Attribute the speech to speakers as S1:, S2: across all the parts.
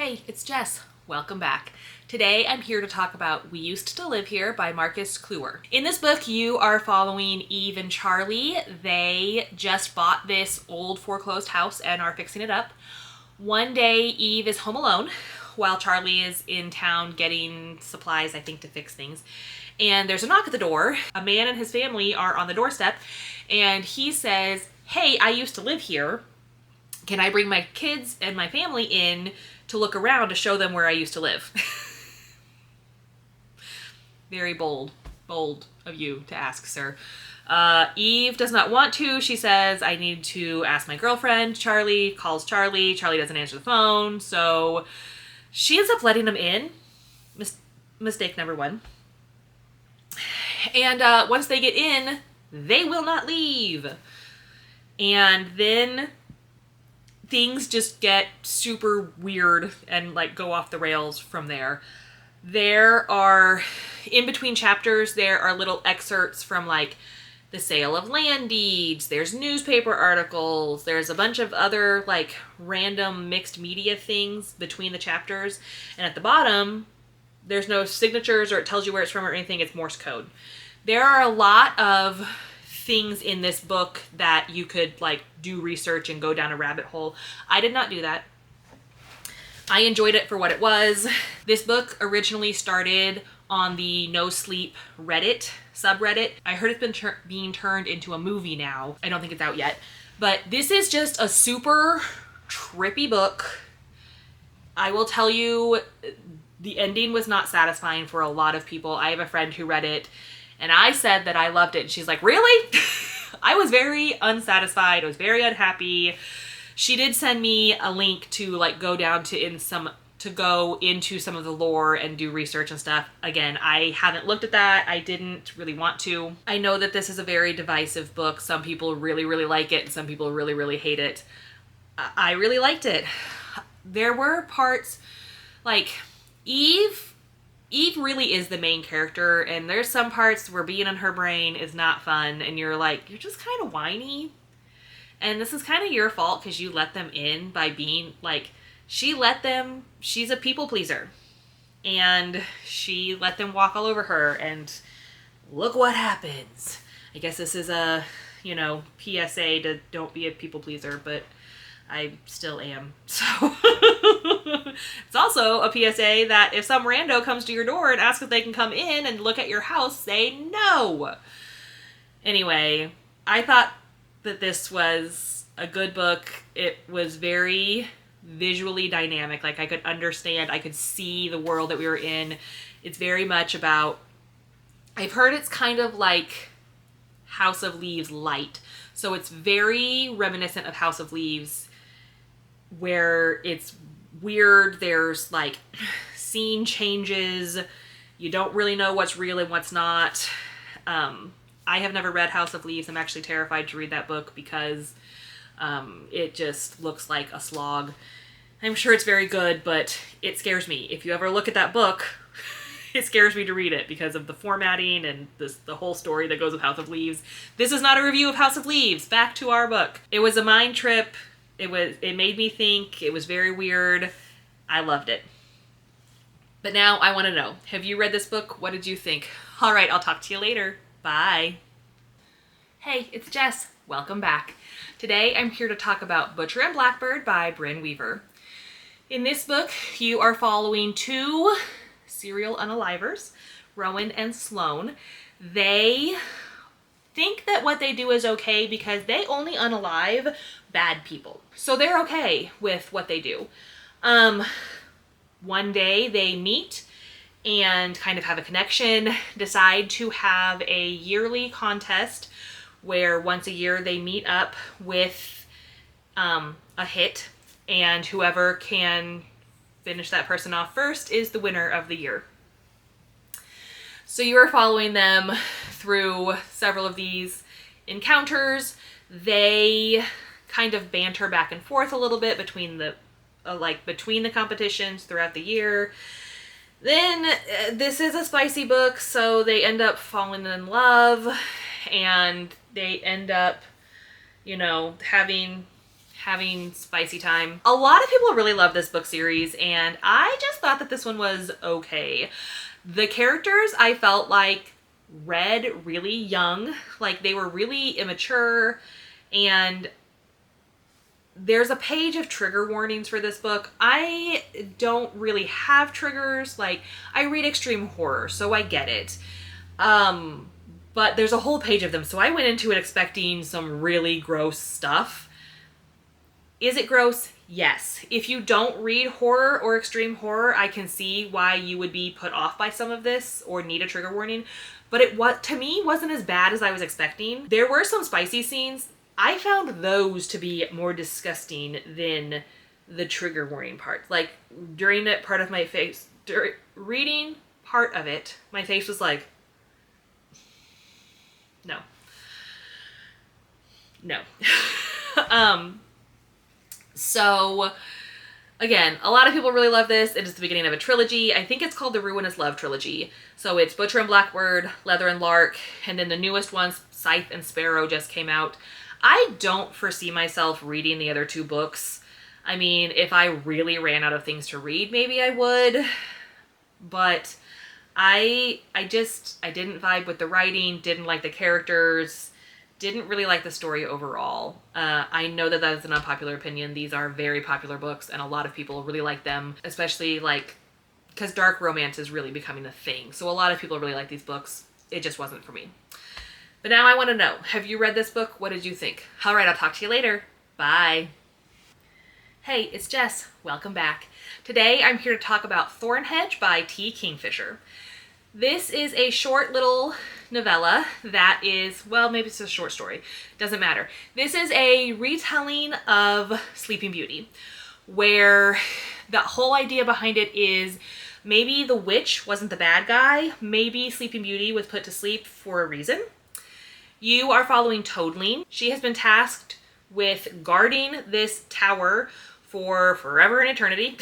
S1: Hey, it's Jess. Welcome back. Today I'm here to talk about We Used to Live Here by Marcus Kluwer. In this book, you are following Eve and Charlie. They just bought this old foreclosed house and are fixing it up. One day, Eve is home alone while Charlie is in town getting supplies, I think, to fix things. And there's a knock at the door. A man and his family are on the doorstep, and he says, "Hey, I used to live here. Can I bring my kids and my family in to look around to show them where I used to live?" Very bold of you to ask, sir. Eve does not want to. She says, "I need to ask my girlfriend." Charlie calls Charlie. Charlie doesn't answer the phone, so she ends up letting them in. Mistake number one. And once they get in, they will not leave. And then things just get super weird and go off the rails from there. There are, in between chapters, there are little excerpts from the sale of land deeds. There's newspaper articles. There's a bunch of other random mixed media things between the chapters. And at the bottom, there's no signatures or it tells you where it's from or anything. It's Morse code. There are a lot of things in this book that you could do research and go down a rabbit hole. I did not do that. I enjoyed it for what it was. This book originally started on the No Sleep Reddit subreddit. I heard it's been being turned into a movie now. I don't think it's out yet. But this is just a super trippy book. I will tell you, the ending was not satisfying for a lot of people. I have a friend who read it, and I said that I loved it. And she's like, "Really?" I was very unsatisfied. I was very unhappy. She did send me a link to go down to go into some of the lore and do research and stuff. Again, I haven't looked at that. I didn't really want to. I know that this is a very divisive book. Some people really, really like it, and some people really, really hate it. I really liked it. There were parts Eve really is the main character, and there's some parts where being in her brain is not fun, and you're just kind of whiny. And this is kind of your fault because you let them in by being she's a people pleaser. And she let them walk all over her, and look what happens. I guess this is a, PSA to don't be a people pleaser, but I still am. So it's also a PSA that if some rando comes to your door and asks if they can come in and look at your house, say no. Anyway, I thought that this was a good book. It was very visually dynamic. I could understand, I could see the world that we were in. It's very much about, I've heard it's kind of like House of Leaves light. So it's very reminiscent of House of Leaves, where it's weird. There's scene changes. You don't really know what's real and what's not. I have never read House of Leaves. I'm actually terrified to read that book because it just looks like a slog. I'm sure it's very good, but it scares me. If you ever look at that book, it scares me to read it because of the formatting and the whole story that goes with House of Leaves. This is not a review of House of Leaves. Back to our book. It was a mind trip. It made me think. It was very weird. I loved it. But now I want to know, have you read this book? What did you think? All right, I'll talk to you later. Bye. Hey, it's Jess. Welcome back. Today I'm here to talk about Butcher and Blackbird by Bryn Weaver. In this book, you are following two serial unalivers, Rowan and Sloane. They think that what they do is okay because they only unalive bad people. So they're okay with what they do. One day they meet and kind of have a connection, decide to have a yearly contest where once a year they meet up with a hit, and whoever can finish that person off first is the winner of the year. So you are following them through several of these encounters. They kind of banter back and forth a little bit between the competitions throughout the year. Then this is a spicy book, so they end up falling in love, and they end up, having having spicy time. A lot of people really love this book series, and I just thought that this one was okay. The characters I felt like read really young, like they were really immature, and there's a page of trigger warnings for this book. I don't really have triggers. Like, I read extreme horror, so I get it. But there's a whole page of them, so I went into it expecting some really gross stuff. Is it gross? Yes. If you don't read horror or extreme horror, I can see why you would be put off by some of this or need a trigger warning. But to me, wasn't as bad as I was expecting. There were some spicy scenes. I found those to be more disgusting than the trigger warning part. Like, during that part of my face, reading part of it, my face was like, no. No. So, again, a lot of people really love this. It is the beginning of a trilogy. I think it's called the Ruinous Love Trilogy. So it's Butcher and Blackbird, Leather and Lark, and then the newest ones, Scythe and Sparrow, just came out. I don't foresee myself reading the other two books. I mean, if I really ran out of things to read, maybe I would. But I didn't vibe with the writing, didn't like the characters, didn't really like the story overall. I know that is an unpopular opinion. These are very popular books, and a lot of people really like them, especially like because dark romance is really becoming a thing. So a lot of people really like these books. It just wasn't for me. But now I want to know, have you read this book? What did you think? All right, I'll talk to you later. Bye. Hey, it's Jess. Welcome back. Today I'm here to talk about Thornhedge by T. Kingfisher. This is a short little novella that is, well, maybe it's a short story. Doesn't matter. This is a retelling of Sleeping Beauty, where the whole idea behind it is maybe the witch wasn't the bad guy. Maybe Sleeping Beauty was put to sleep for a reason. You are following Toadleen. She has been tasked with guarding this tower for forever and eternity,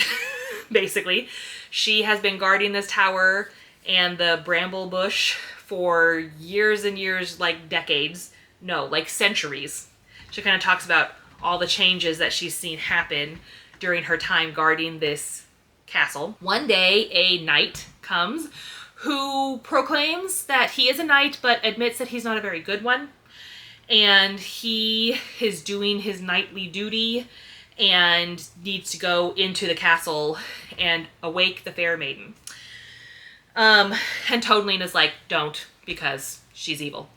S1: basically. She has been guarding this tower and the bramble bush for years and years, like decades. No, like centuries. She kind of talks about all the changes that she's seen happen during her time guarding this castle. One day, a knight comes who proclaims that he is a knight, but admits that he's not a very good one. And he is doing his knightly duty and needs to go into the castle and awake the fair maiden. And Toadleen is like, don't, because she's evil.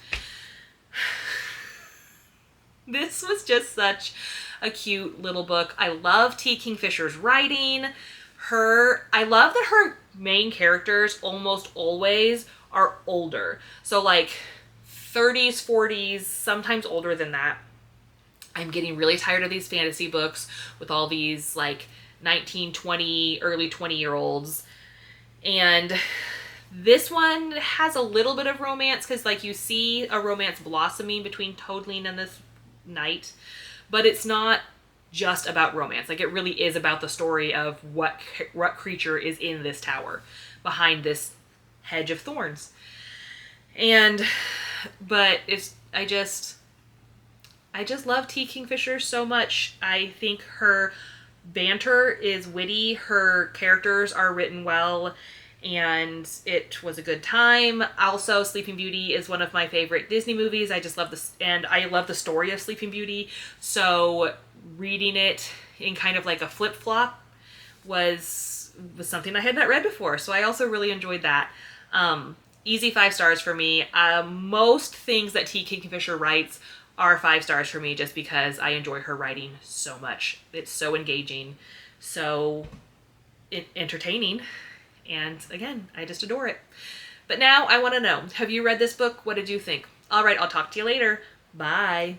S1: This was just such a cute little book. I love T. Kingfisher's writing. I love that her main characters almost always are older. So like 30s, 40s, sometimes older than that. I'm getting really tired of these fantasy books with all these like 19, 20, early 20-year-olds. And this one has a little bit of romance because like you see a romance blossoming between Toadleen and this knight, but it's not just about romance. Like, it really is about the story of what creature is in this tower behind this hedge of thorns. But I just love T. Kingfisher so much. I think her banter is witty, her characters are written well, and it was a good time. Also, Sleeping Beauty is one of my favorite Disney movies. I just love this, and I love the story of Sleeping Beauty. So reading it in kind of like a flip-flop was something I had not read before. So I also really enjoyed that. Easy 5 stars for me. Most things that T. Kingfisher writes are 5 stars for me just because I enjoy her writing so much. It's so engaging, so entertaining, and again, I just adore it. But now I want to know, have you read this book? What did you think? All right, I'll talk to you later. Bye.